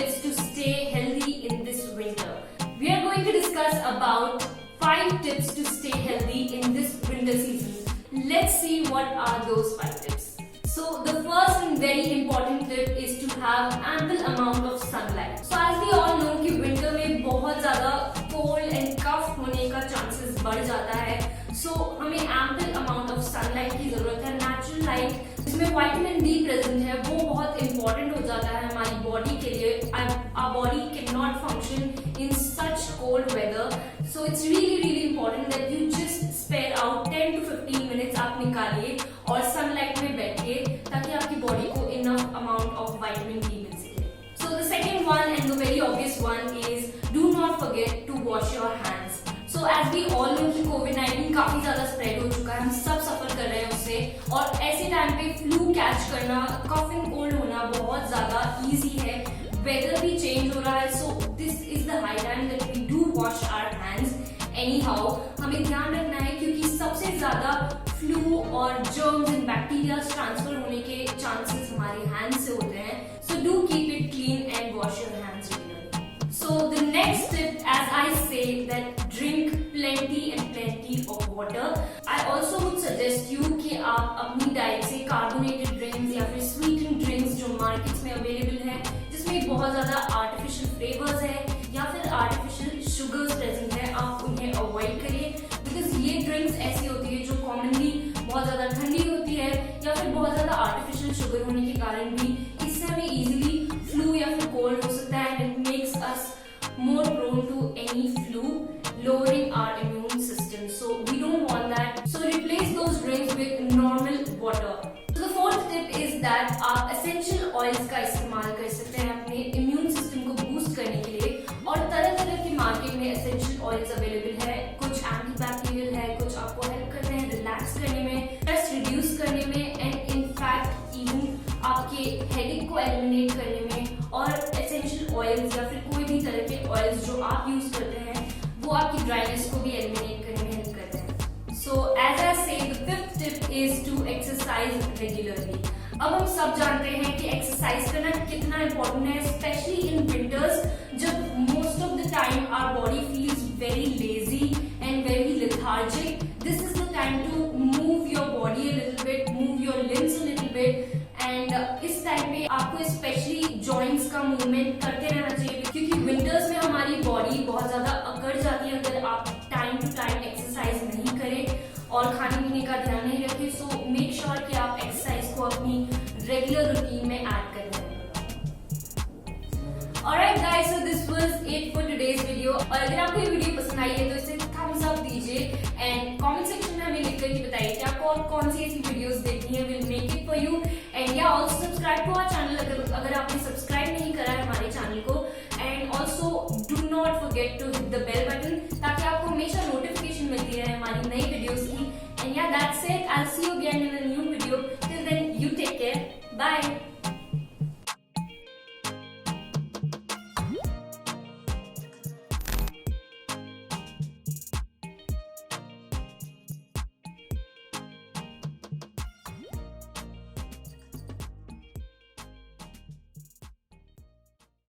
tips to stay healthy in this winter. We are going to discuss about 5 tips to stay healthy in this winter season. Let's see what are those 5 tips. So the first and very important tip is to have ample amount of sunlight. So as we all know कि winter में बहुत ज़्यादा cold and cough होने का chances बढ़ जाता है. So हमें ample amount of sunlight की ज़रूरत है. Natural light जिसमें vitamin D present है वो बहुत important हो जाता है हमारी body के लिए. Our body cannot function in such cold weather. So it's really important that you just spare out 10 to 15 minutes आप निकालिए और sunlight में बैठिए ताकि आपकी body को enough amount of vitamin D मिल सके. So the second one and the very obvious one is do not forget to wash your hands. So as we all know कि COVID-19 काफी ज़्यादा spread हो चुका है, हम सब सफर कर रहे हैं उससे और ऐसे टाइम पे फ्लू कैच करना, कफ एंड कोल्ड होना बहुत ज़्यादा easy है. वेदर भी चेंज हो रहा है, so this is the high time that we do wash our hands. Anyhow, हमें ध्यान रखना है क्योंकि सबसे ज़्यादा फ्लू और जर्म्स एंड बैक्टीरिया ट्रांसफर होने के चांसेस हमारे हैंड से होते हैं. So do keep it clean and wash your hands regularly. So the next tip, as I say, that drink plenty and plenty of water. I also would suggest you कि आप अपनी diet से carbonated drinks या फिर sweetened drinks जो markets में available है जिसमें बहुत ज़्यादा आर्टिफिशियल फ्लेवर्स है या फिर आर्टिफिशियल शुगर्स प्रेजेंट है, आप उन्हें अवॉइड करिए. बिकॉज ये ड्रिंक्स ऐसी होती है जो कॉमनली बहुत ज़्यादा ठंडी होती है या फिर बहुत ज़्यादा आर्टिफिशियल शुगर होने के कारण भी इससे हमें इजीली फ्लू या फिर कोल्ड हो सकता है. And it makes us more prone to any flu, lowering our immune system. So we don't want that. So replace those drinks with normal water. So the fourth tip is that आप essential oils का इस्तेमाल कर सकते हैं अपने immune system को boost करने के लिए. और तरह-तरह की मार्केट में essential oils available है. कुछ antibacterial है, कुछ आपको help करते हैं relax करने में, stress reduce करने में, and in fact even आपके headache को eliminate करने में. और essential oils या फिर कोई भी तरह के oils जो आप यूज करते हैं वो आपकी ड्राइनेस को भी एलिमिनेट करने में हेल्प करते हैं. सो as I say the fifth tip is to exercise regularly. अब हम सब जानते हैं कि एक्सरसाइज करना कितना इंपॉर्टेंट है, स्पेशली इन विंटर्स जब most of the time our body feels very lazy and very lethargic. This is the time to move your body a little bit, move your limbs a little bit. And इस time पे आपको specially joints का movement करते रहना चाहिए क्योंकि winters में हमारी बॉडी बहुत ज्यादा अकड़ जाती है अगर आप टाइम टू टाइम एक्सरसाइज नहीं करें और खाने पीने का ध्यान नहीं रखें. सो मेक श्योर कि आप एक्सरसाइज को अपनी रेगुलर रूटीन में ऐड करें. Alright guys, so this was it for today's video. और अगर आपको ये वीडियो पसंद आई है तो इसे thumbs up दीजिए एंड कमेंट सेक्शन में हमें लिख करके बताइए कि आपको और कौन सी ऐसी वीडियोस देखनी है. We'll make it for you and yeah, also subscribe to our channel अगर आपने सब्सक्राइब नहीं करा है हमारे चैनल को. And also do not forget to hit the bell button